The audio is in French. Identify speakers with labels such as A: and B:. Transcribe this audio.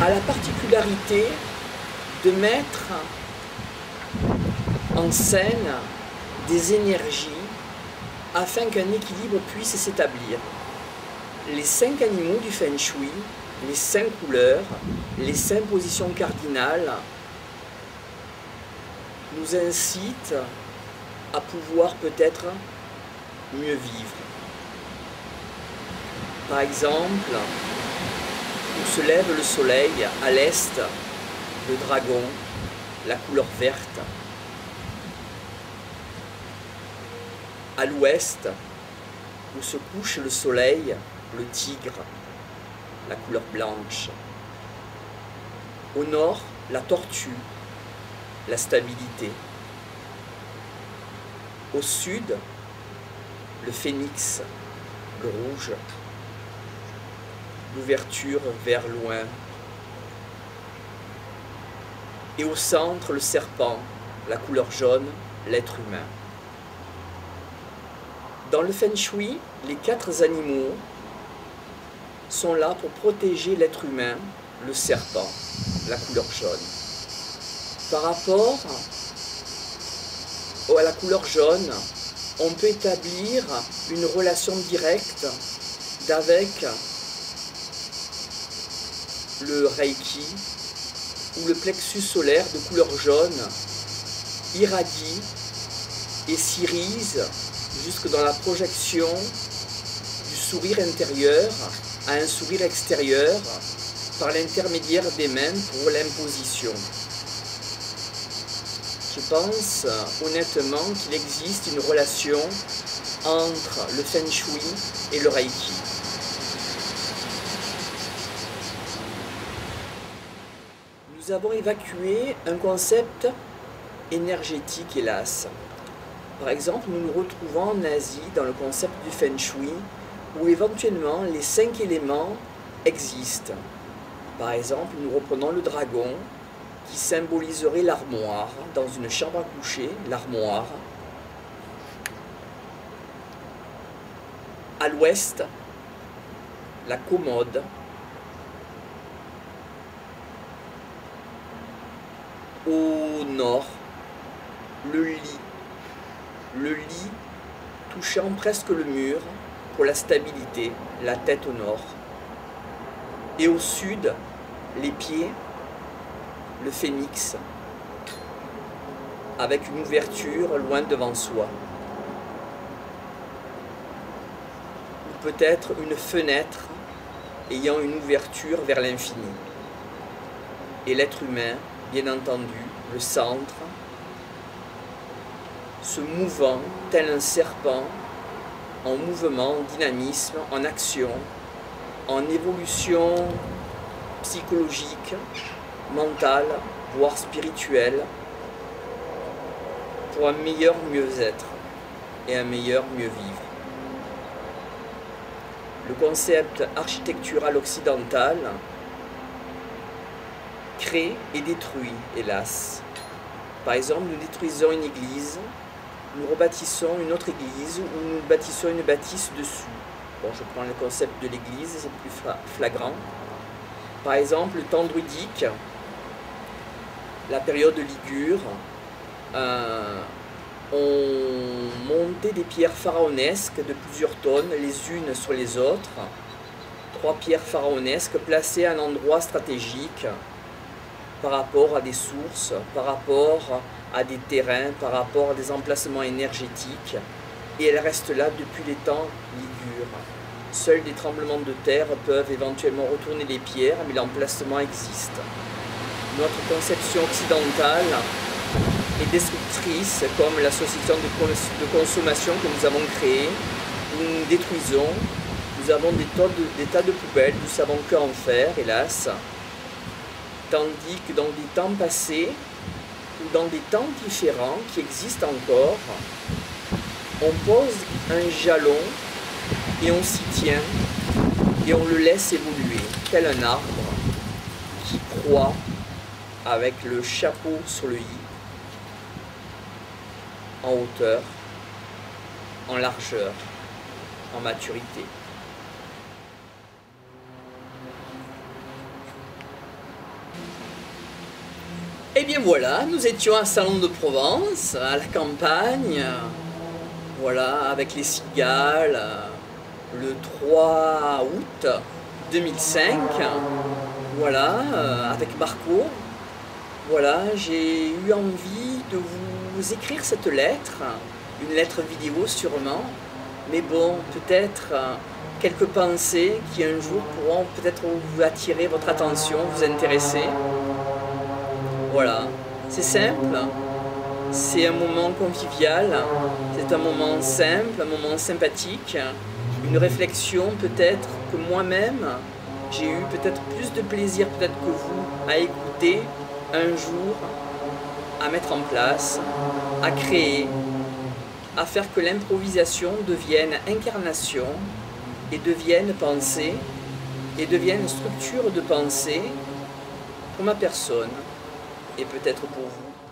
A: a la particularité de mettre en scène des énergies afin qu'un équilibre puisse s'établir. Les 5 animaux du Feng Shui, les 5 couleurs, les 5 positions cardinales nous incitent à pouvoir peut-être mieux vivre. Par exemple, où se lève le soleil, à l'est, le dragon, la couleur verte. À l'ouest, où se couche le soleil, le tigre, la couleur blanche. Au nord, la tortue, la stabilité. Au sud, le phénix, le rouge, l'ouverture vers loin. Et au centre, le serpent, la couleur jaune, l'être humain. Dans le Feng Shui, les 4 animaux sont là pour protéger l'être humain, le serpent, la couleur jaune. Par rapport à la couleur jaune, on peut établir une relation directe avec le Reiki, où le plexus solaire de couleur jaune irradie et s'irise jusque dans la projection du sourire intérieur à un sourire extérieur par l'intermédiaire des mains pour l'imposition. Je pense honnêtement qu'il existe une relation entre le Feng Shui et le Reiki. Nous avons évacué un concept énergétique, hélas. Par exemple, nous nous retrouvons en Asie dans le concept du Feng Shui, où éventuellement les 5 éléments existent. Par exemple, nous reprenons le dragon, qui symboliserait l'armoire, dans une chambre à coucher, l'armoire. À l'ouest, la commode. Au nord, le lit. Le lit touchant presque le mur pour la stabilité, la tête au nord. Et au sud, les pieds, le phénix, avec une ouverture loin devant soi. Ou peut-être une fenêtre ayant une ouverture vers l'infini. Et l'être humain, bien entendu, le centre, se mouvant tel un serpent, en mouvement, en dynamisme, en action, en évolution psychologique, mentale, voire spirituelle, pour un meilleur mieux-être et un meilleur mieux-vivre. Le concept architectural occidental crée et détruit, hélas. Par exemple, nous détruisons une église, nous rebâtissons une autre église ou nous bâtissons une bâtisse dessus. Bon, je prends le concept de l'église, c'est plus flagrant. Par exemple, le temps druidique, la période ligure, on montait des pierres pharaonesques de plusieurs tonnes, les unes sur les autres. 3 pierres pharaonesques placées à un endroit stratégique par rapport à des sources, par rapport à des terrains, par rapport à des emplacements énergétiques. Et elles restent là depuis les temps ligures. Seuls des tremblements de terre peuvent éventuellement retourner les pierres, mais l'emplacement existe. Notre conception occidentale est destructrice, comme l'association de consommation que nous avons créée, où nous nous détruisons. Nous avons des tas de poubelles, nous ne savons qu'en faire, hélas. Tandis que dans des temps passés, ou dans des temps différents qui existent encore, on pose un jalon et on s'y tient et on le laisse évoluer, tel un arbre qui croît avec le chapeau sur le i, en hauteur, en largeur, en maturité. Et bien voilà, nous étions à Salon de Provence, à la campagne, voilà, avec les cigales, le 3 août 2005, voilà, avec Marco. Voilà, j'ai eu envie de vous écrire cette lettre, une lettre vidéo sûrement, mais bon, peut-être quelques pensées qui un jour pourront peut-être vous attirer votre attention, vous intéresser. Voilà, c'est simple, c'est un moment convivial, c'est un moment simple, un moment sympathique, une réflexion peut-être que moi-même, j'ai eu peut-être plus de plaisir peut-être que vous à écouter un jour, à mettre en place, à créer, à faire que l'improvisation devienne incarnation et devienne pensée et devienne structure de pensée pour ma personne et peut-être pour vous.